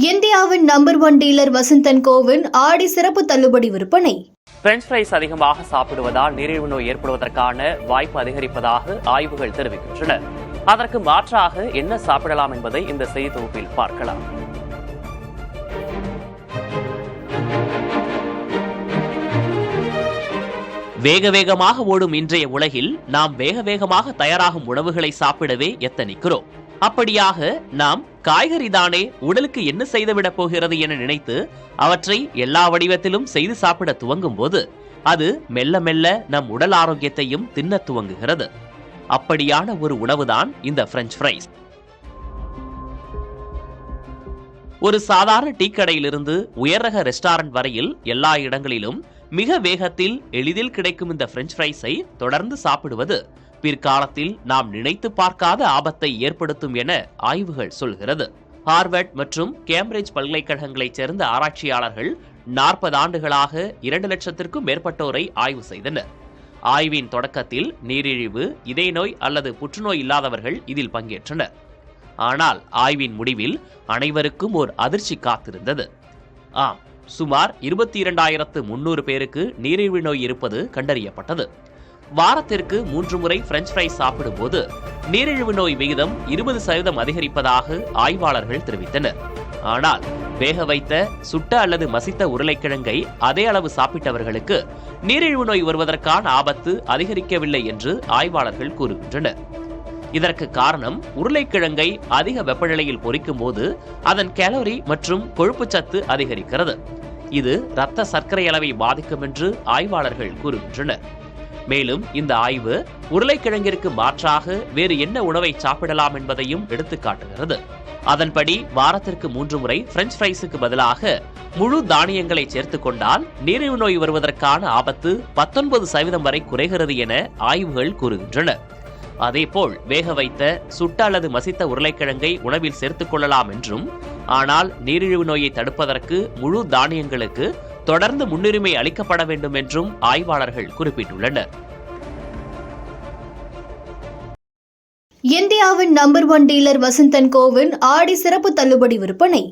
இந்தியாவின் number 1 dealer Vasanth & CoWIN ஆடி சிறப்பு தள்ளுபடி விற்பனை. பிரெஞ்ச் ஃப்ரைஸ் அதிகமாக சாப்பிடுவதால் நீரிழிவு நோய் ஏற்படுவதற்கான வாய்ப்பு அதிகரிப்பதாக ஆய்வுகள் தெரிவிக்கின்றன. அதற்கு மாற்றாக என்ன சாப்பிடலாம் என்பதை இந்த செய்தி தொகுப்பில் பார்க்கலாம். வேகமாக ஓடும் இன்றைய உலகில் நாம் வேகமாக தயாராகும் உணவுகளை சாப்பிடவே எத்தனிக்கிறோம். அப்படியாக நாம் காய்கறி தானே உடலுக்கு என்ன செய்துவிடப் போகிறது என நினைத்து அவற்றை எல்லா வடிவத்திலும் செய்து சாப்பிட துவங்கும் போது அது மெல்ல மெல்ல நம் உடல் ஆரோக்கியத்தையும் தின்ன துவங்குகிறது. அப்படியான ஒரு உணவுதான் இந்த பிரெஞ்ச் ஃப்ரைஸ். ஒரு சாதாரண டீ கடையிலிருந்து உயர்ரக ரெஸ்டாரண்ட் வரையில் எல்லா இடங்களிலும் மிக வேகத்தில் எளிதில் கிடைக்கும் இந்த பிரெஞ்ச் ஃப்ரைஸை தொடர்ந்து சாப்பிடுவது பிற்காலத்தில் நாம் நினைத்து பார்க்காத ஆபத்தை ஏற்படுத்தும் என ஆய்வுகள் சொல்கிறது. ஹார்வர்ட் மற்றும் கேம்பிரிட்ஜ் பல்கலைக்கழகங்களைச் சேர்ந்த ஆராய்ச்சியாளர்கள் 40 ஆண்டுகளாக 2 லட்சத்திற்கும் மேற்பட்டோரை ஆய்வு செய்தனர். ஆய்வின் தொடக்கத்தில் நீரிழிவு, இதய நோய் அல்லது புற்றுநோய் இல்லாதவர்கள் இதில் பங்கேற்றனர். ஆனால் ஆய்வின் முடிவில் அனைவருக்கும் ஓர் அதிர்ச்சி காத்திருந்தது. ஆம், சுமார் 22,300 பேருக்கு நீரிழிவு நோய் இருப்பது கண்டறியப்பட்டது. வாரத்திற்கு 3 முறை பிரெஞ்ச் ஃப்ரைஸ் சாப்பிடும்போது நீரிழிவு நோய் விகிதம் 20% அதிகரிப்பதாக ஆய்வாளர்கள் தெரிவித்தனர். ஆனால் வேக வைத்த, சுட்ட அல்லது மசித்த உருளைக்கிழங்கை அதே அளவு சாப்பிட்டவர்களுக்கு நீரிழிவு நோய் வருவதற்கான ஆபத்து அதிகரிக்கவில்லை என்று ஆய்வாளர்கள் கூறுகின்றனர். இதற்கு காரணம் உருளைக்கிழங்கை அதிக வெப்பநிலையில் பொரிக்கும் போது அதன் கேலரி மற்றும் கொழுப்புச்சத்து அதிகரிக்கிறது. இது இரத்த சர்க்கரை அளவை பாதிக்கும் என்று ஆய்வாளர்கள் கூறுகின்றனர். மேலும் இந்த ஆய்வு உருளைக்கிழங்கிற்கு மாற்றாக வேறு என்ன உணவை சாப்பிடலாம் என்பதையும் எடுத்துக்காட்டுகிறது. அதன்படி வாரத்திற்கு 3 முறை பிரெஞ்ச் ஃப்ரைஸுக்கு பதிலாக முழு தானியங்களை சேர்த்துக் கொண்டால் நீரிழிவு நோய் வருவதற்கான ஆபத்து 19% வரை குறைகிறது என ஆய்வுகள் கூறுகின்றன. அதேபோல் வேக வைத்த, சுட்ட அல்லது மசித்த உருளைக்கிழங்கை உணவில் சேர்த்துக் கொள்ளலாம் என்றும், ஆனால் நீரிழிவு நோயை தடுப்பதற்கு முழு தானியங்களுக்கு தொடர்ந்து முன்னுரிமை அளிக்கப்பட வேண்டும் என்றும் ஆய்வாளர்கள் குறிப்பிட்டுள்ளனர். இந்தியாவின் நம்பர் 1 டீலர் வசந்த் & கோவின் ஆடி சிறப்பு தள்ளுபடி விற்பனை.